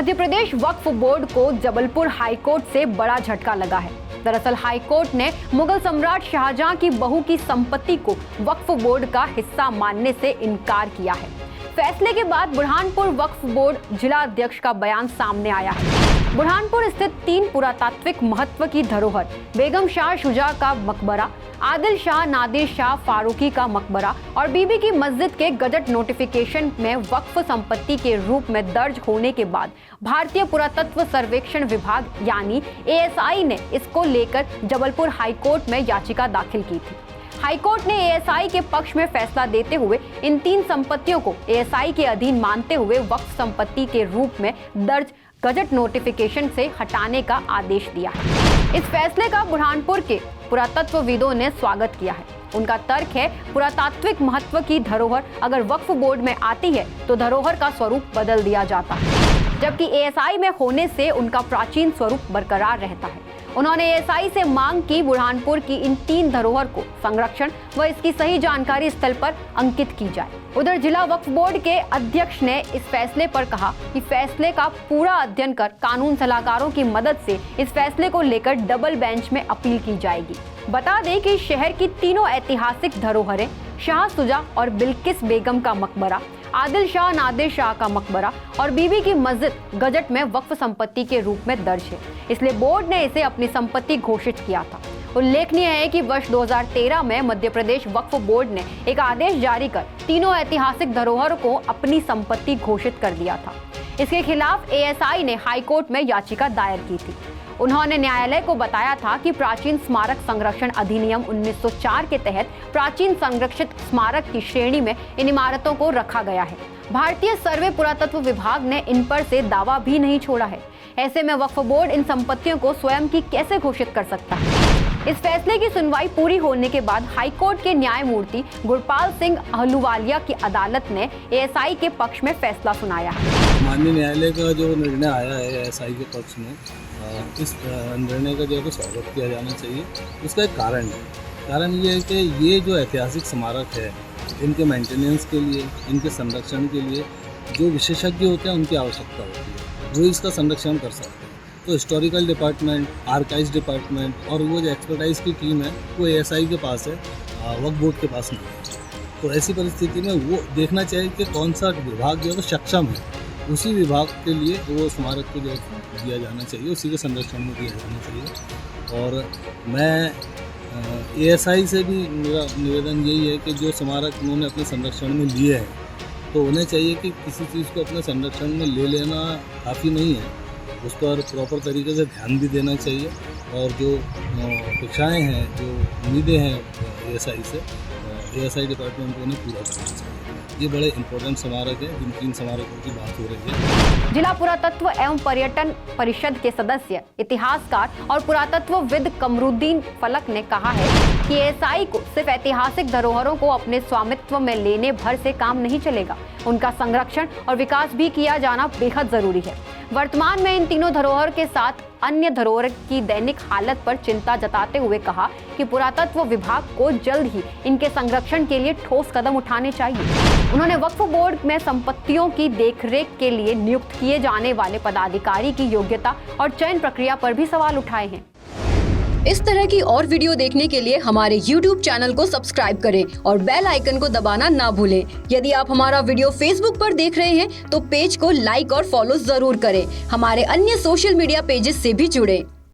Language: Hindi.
मध्य प्रदेश वक्फ बोर्ड को जबलपुर हाईकोर्ट से बड़ा झटका लगा है। दरअसल हाईकोर्ट ने मुगल सम्राट शाहजहां की बहू की संपत्ति को वक्फ बोर्ड का हिस्सा मानने से इनकार किया है। फैसले के बाद बुरहानपुर वक्फ बोर्ड जिला अध्यक्ष का बयान सामने आया है। बुरहानपुर स्थित 3 पुरातात्विक महत्व की धरोहर बेगम शाह शुजा का मकबरा, आदिल शाह नादिर शाह फारूकी का मकबरा और बीबी की मस्जिद के गजट नोटिफिकेशन में वक्फ संपत्ति के रूप में दर्ज होने के बाद भारतीय पुरातत्व सर्वेक्षण विभाग यानी ASI ने इसको लेकर जबलपुर हाईकोर्ट में याचिका दाखिल की थी। हाईकोर्ट ने ASI के पक्ष में फैसला देते हुए इन 3 संपत्तियों को ASI के अधीन मानते हुए वक्फ संपत्ति के रूप में दर्ज गजट नोटिफिकेशन से हटाने का आदेश दिया है। इस फैसले का बुरहानपुर के पुरातत्वविदों ने स्वागत किया है। उनका तर्क है, पुरातात्विक महत्व की धरोहर अगर वक्फ बोर्ड में आती है तो धरोहर का स्वरूप बदल दिया जाता है, जबकि ASI में होने से उनका प्राचीन स्वरूप बरकरार रहता है। उन्होंने ASI से मांग की बुरहानपुर की इन 3 धरोहर को संरक्षण व इसकी सही जानकारी स्थल पर अंकित की जाए। उधर जिला वक्फ बोर्ड के अध्यक्ष ने इस फैसले पर कहा कि फैसले का पूरा अध्ययन कर कानून सलाहकारों की मदद से इस फैसले को लेकर डबल बेंच में अपील की जाएगी। बता दें कि शहर की तीनों ऐतिहासिक धरोहरें शाह सुजा और बिल्किस बेगम का मकबरा, आदिल शाह नादिर शाह का मकबरा और बीबी की मस्जिद गजट में वक्फ संपत्ति के रूप में दर्ज है, इसलिए बोर्ड ने इसे अपनी संपत्ति घोषित किया था। उल्लेखनीय है कि वर्ष 2013 में मध्य प्रदेश वक्फ बोर्ड ने एक आदेश जारी कर तीनों ऐतिहासिक धरोहर को अपनी संपत्ति घोषित कर दिया था। इसके खिलाफ ASI ने हाईकोर्ट में याचिका दायर की थी। उन्होंने न्यायालय को बताया था कि प्राचीन स्मारक संरक्षण अधिनियम 1904 के तहत प्राचीन संरक्षित स्मारक की श्रेणी में इन इमारतों को रखा गया है। भारतीय सर्वे पुरातत्व विभाग ने इन पर से दावा भी नहीं छोड़ा है। ऐसे में वक्फ बोर्ड इन संपत्तियों को स्वयं की कैसे घोषित कर सकता है? इस फैसले की सुनवाई पूरी होने के बाद हाईकोर्ट के न्यायमूर्ति गुरपाल सिंह अहलूवालिया की अदालत ने ASI के पक्ष में फैसला सुनाया है। माननीय न्यायालय का जो निर्णय आया है ASI के पक्ष में, इस निर्णय का जो है स्वागत किया जाना चाहिए। उसका एक कारण है। कारण ये है कि ये जो ऐतिहासिक स्मारक है, इनके मेंटेनेंस के लिए, इनके संरक्षण के लिए जो विशेषज्ञ होते हैं उनकी आवश्यकता होती है, वो इसका संरक्षण कर सकते हैं। तो हिस्टोरिकल डिपार्टमेंट, आर्काइव्स डिपार्टमेंट और वो जो एक्सपर्टाइज की टीम है वो ASI के पास है, वक्फ बोर्ड के पास नहीं है। तो ऐसी परिस्थिति में वो देखना चाहिए कि कौन सा विभाग जो है वो सक्षम है, उसी विभाग के लिए वो स्मारक को जो दिया जाना चाहिए, उसी के संरक्षण में दिया जाना चाहिए। और मैं ASI से भी मेरा निवेदन यही है कि जो स्मारक उन्होंने अपने संरक्षण में लिए हैं तो उन्हें चाहिए कि किसी चीज़ को अपने संरक्षण में ले लेना काफ़ी नहीं है, उस पर प्रॉपर तरीके से ध्यान भी देना चाहिए। और जो अपेक्षाएँ हैं, जो उम्मीदें हैं ASI से, ASI डिपार्टमेंट को उन्हें पूरा करना चाहिए। ये बड़े इंपॉर्टेंट स्मारक है, जिन 3 स्मारकों की बात हो रही है। जिला पुरातत्व एवं पर्यटन परिषद के सदस्य, इतिहासकार और पुरातत्वविद कमरुद्दीन फलक ने कहा है कि ASI को सिर्फ ऐतिहासिक धरोहरों को अपने स्वामित्व में लेने भर से काम नहीं चलेगा, उनका संरक्षण और विकास भी किया जाना बेहद जरूरी है। वर्तमान में इन तीनों धरोहर के साथ अन्य धरोहर की दैनिक हालत पर चिंता जताते हुए कहा कि पुरातत्व विभाग को जल्द ही इनके संरक्षण के लिए ठोस कदम उठाने चाहिए। उन्होंने वक्फ बोर्ड में संपत्तियों की देखरेख के लिए नियुक्त किए जाने वाले पदाधिकारी की योग्यता और चयन प्रक्रिया पर भी सवाल उठाए हैं। इस तरह की और वीडियो देखने के लिए हमारे YouTube चैनल को सब्सक्राइब करें और बेल आइकन को दबाना ना भूलें। यदि आप हमारा वीडियो Facebook पर देख रहे हैं तो पेज को लाइक और फॉलो जरूर करें। हमारे अन्य सोशल मीडिया पेजेस से भी जुड़ें।